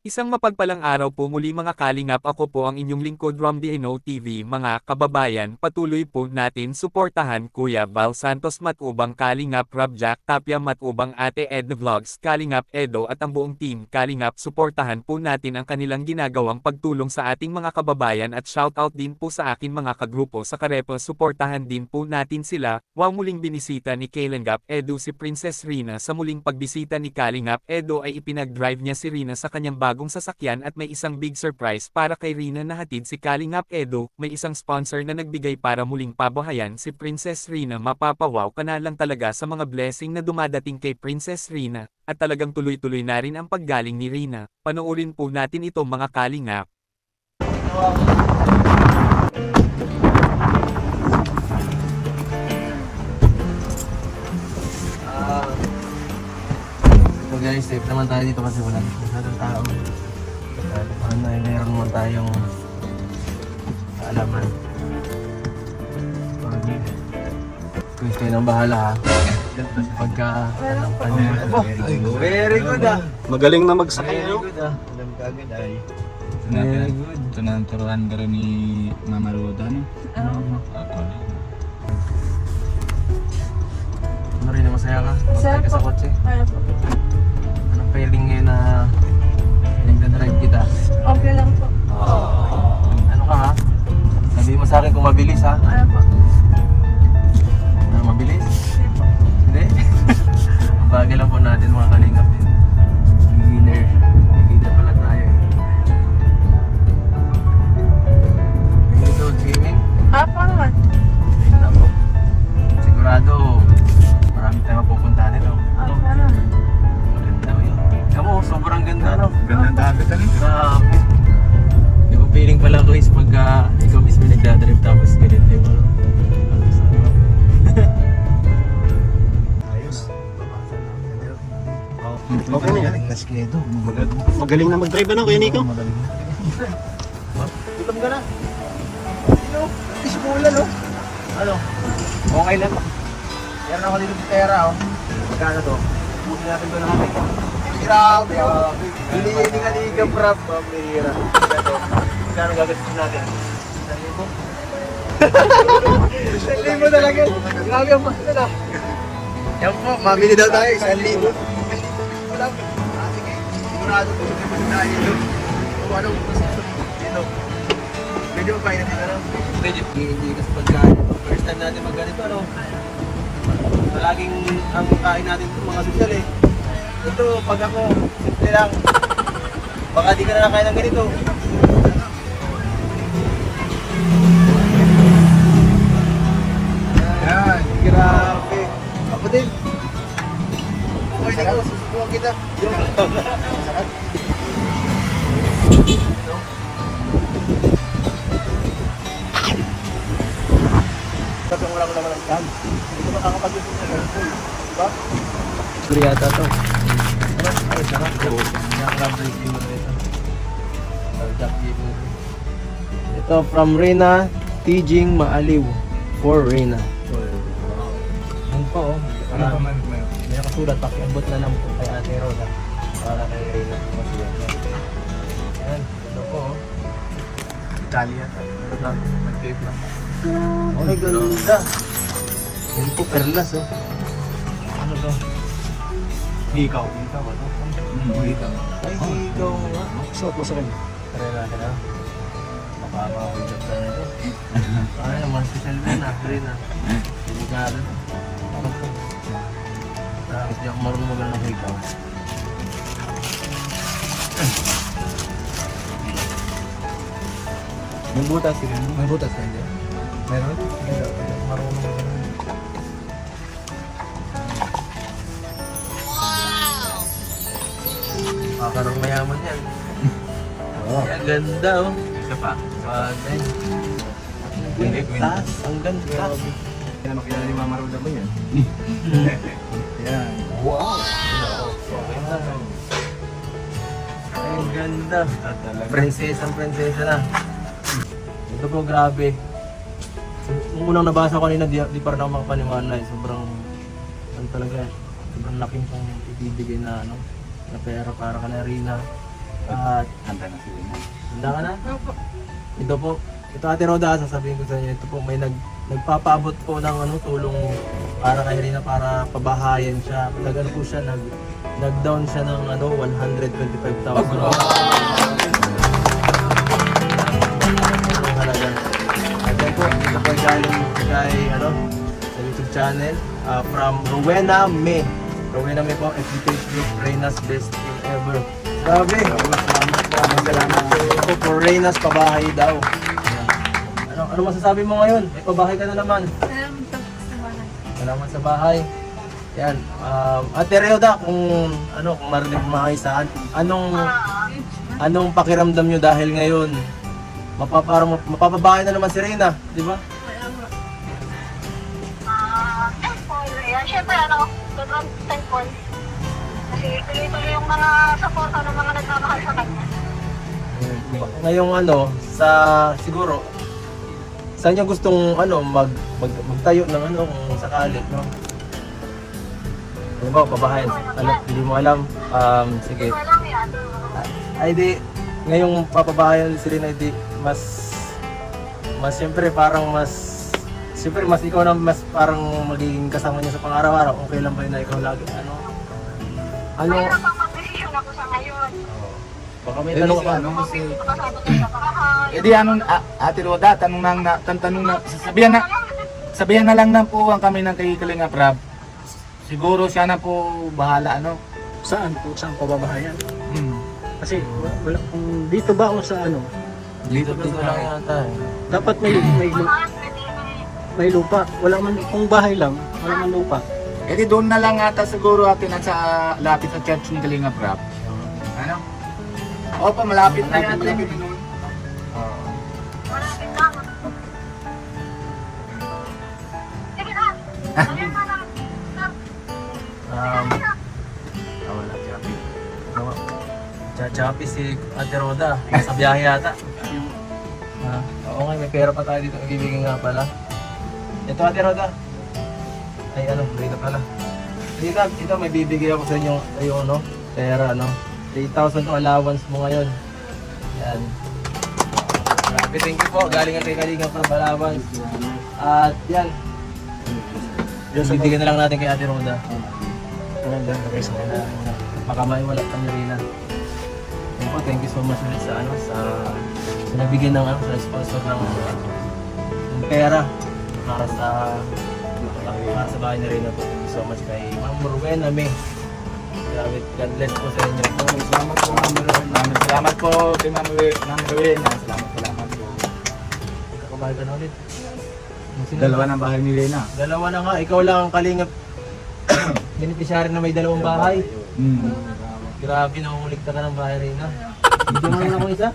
Isang mapagpalang araw po muli mga kalingap, ako po ang inyong lingkod Romdino TV. Mga kababayan, patuloy po natin suportahan Kuya Val Santos Matubang, Kalingap Rob Jack Tapia Matubang, Ate Ed Vlogs, Kalingap Edo at ang buong team Kalingap. Suportahan po natin ang kanilang ginagawang pagtulong sa ating mga kababayan at shoutout din po sa akin mga kagrupo sa Karepo. Suportahan din po natin sila. Wow, muling binisita ni Kalingap Edo si Princess Rina. Sa muling pagbisita ni Kalingap Edo ay ipinag-drive niya si Rina sa kanyang bagong sasakyan at may isang big surprise para kay Rina na hatid si Kalingap Edo. May isang sponsor na nagbigay para muling pabuhayan si Princess Rina. Mapapawaw ka na lang talaga sa mga blessing na dumadating kay Princess Rina, at talagang tuloy-tuloy na rin ang paggaling ni Rina. Panoorin po natin ito mga Kalingap. So guys, safe naman tayo dito kasi wala masyadong tao. Ano ay meron naman tayong kaalaman. Guys, kayo nang bahala ha. Pagka very good ah. Magaling na magsakay, Very no? good ah. Alam ka agad ay. Very good. Ito na ang turuan ka rin ni Mama Roda, no? Ako. Ano rin na masaya ka? Masaya ka sa kotse? Kaya po. Anong feeling ngayon na nagdadrive kita? Okay lang po. Ano ka ha? Sabihin mo sa akin kung mabilis ha? Kaya po. Ano, mabilis? Hindi po. Hindi? Bagay lang po natin mga kalingap din. Beginner. Beginner pala tayo eh. Dito, swimming? Ako naman. Ayun na po. Sigurado, marami tayong mapupuntahan nito. Ako naman. Maganda mo yun. Kamu, sobrang ganda no? Ganda dagat, ano? Grabe. Di ba feeling pala ko is pagka ikaw mismo nagdadrive tapos ganito yung ano? Ayos. Okay na yan. Magaling na mag-drive, ano, Kuya Nico? Gutom ka na? Sino? Ismula no? Ano? Okay lang. Meron ako dito sa pera oh. Magkano to? Buti natin to natin. Grabe oh. Hindi ka liga prop. Pamira. Magkano gagastusin natin? 1,000? 1,000 talaga. Grabe ang mahal na. Yan po, mamili daw tayo. 1,000. Wala po. Sige. Sigurado po. Tayo doon. Kung anong dito. Medyo kaya natin ano? Medyo hindi kasi pagkain. First time natin magganito ano? Palaging ang kain natin ito mga sosyal eh. Ito pag ako, simple lang. Baka di ka na nakain ng ganito. Yan, grabe. Ako din. Okay, di ko, susubukan kita. Sarap. Kasi wala ko naman ang tag. Hindi ko makakapag-usap sa cellphone. Diba? Suri yata to. Ano? Ay, sarap. Oo. Nakakabay mo na ito. Ito from Rina Tijing Maaliw for Rina. Yan po oh. May nakasulat. Pakiabot na lang po kay Ate Roda. Para kay Rina. Yan. Ito po oh. Italia. Mag-tape lang. Oh, ay ganda. Yan po, perlas oh. Ano to? Hikaw. Hikaw ba to? Hikaw. Ay, hikaw nga. Suot mo sa kanya. Try natin ah. Makakawidap na ito. Ay, naman special din ah. Rin ah. Delikado. Ano to? Bakit di ako marunong magano ng hikaw? May butas yun. May butas ka hindi? Meron? Marunong mo na. Makakarang mayaman yan. Oh. Ang ganda oh. Isa pa? Bagay. Taas, ang ganda. Kaya makilala ni Mama Roda mo yan? Yan. Wow! Ang ganda. Prinsesa na. Ito po, grabe. Nung unang nabasa ko kanina, di pa rin ako makapaniwala eh. Sobrang, ano talaga eh. Sobrang laking pong ibibigay na, ano, na pera para ka na Rina. At Handa na sila na. handa ka na? Opo. Ito po, ito Ate Roda, sasabihin ko sa inyo, ito po may nagpapaabot po ng tulong para kay Rina para pabahayan siya. Nag-ano po siya, nag-down siya ng 125,000. At yan po, ito po galing kay sa YouTube channel from Rowena May. Rowena May po, FB page group, Reina's Best Thing Ever. Grabe! Salamat po for Reina's pabahay daw. Ano masasabi mo ngayon? May pabahay ka na naman. Salamat po sa bahay. Salamat sa bahay. Yan. Ate Reuda, kung marinig mo saan, anong pakiramdam nyo dahil ngayon mapapabahay na naman si Reina, di ba? Thankful. Yan, syempre, sobrang thankful. Kasi tuloy-tuloy yung mga support ng mga nagmamahal sa kanya. Ngayong siguro, saan niya gustong magtayo ng kung sakali, no? Ano ba, pabahayan? Hindi mo alam. Sige. Hindi ko alam yan. Ay di, ngayong papabahayan si Rina, di, mas siyempre mas ikaw na mas parang magiging kasama niya sa pang-araw-araw. Okay lang ba yun na ikaw lagi? Mayroon pang mag-desisyon ako sa ngayon. Baka may Eh, tanong ka. ano, kasi, Kasama ko sa bahay. eh di Ate Roda, sabihan na lang na po ang kami ng kay Kalingap Rab. Siguro siya na po bahala, Saan po? Saan pababahayan? Hmm. Kasi wala kung dito ba o sa ano? Dito lang yata eh. Dapat may lupa. Wala man kung bahay lang, wala man lupa. Eh di doon na lang ata siguro atin at sa lapit sa church ng Kalingap Rab. Ano? Opo, malapit na yan. Malapit lang. Sige na. Ayun na lang. Wala, Chappy. Chappy si Ate Roda. Sa biyahe yata. Oo nga, may pera pa tayo dito. Ibibigay nga pala. Ito Ate Roda. Ay Rina pala. Ito may bibigay ako sa inyo. Pera 3,000 to allowance mo ngayon. Yan. Grabe, thank you po. Galing ang kay Kalingap ng allowance. At yan. Bibigyan na lang natin kay Ate Roda. Baka maiwala kami Rina. Thank you so much ulit sa nabigyan ng sa sponsor ng pera para sa bahay ni Rina po. Thank you so much kay Ma'am Rowena May. Grabe, God bless po sa inyo. Salamat po, Ma'am Rowena. Salamat po kay Ma'am Rowena. Salamat po. Kumain ka na ulit. Dalawa ng bahay ni Rena. Dalawa na nga, ikaw lang ang Kalingap beneficiary na may dalawang bahay. Grabe, nangungulikta ka ng bahay Rina. Hindi mo lang ako isa?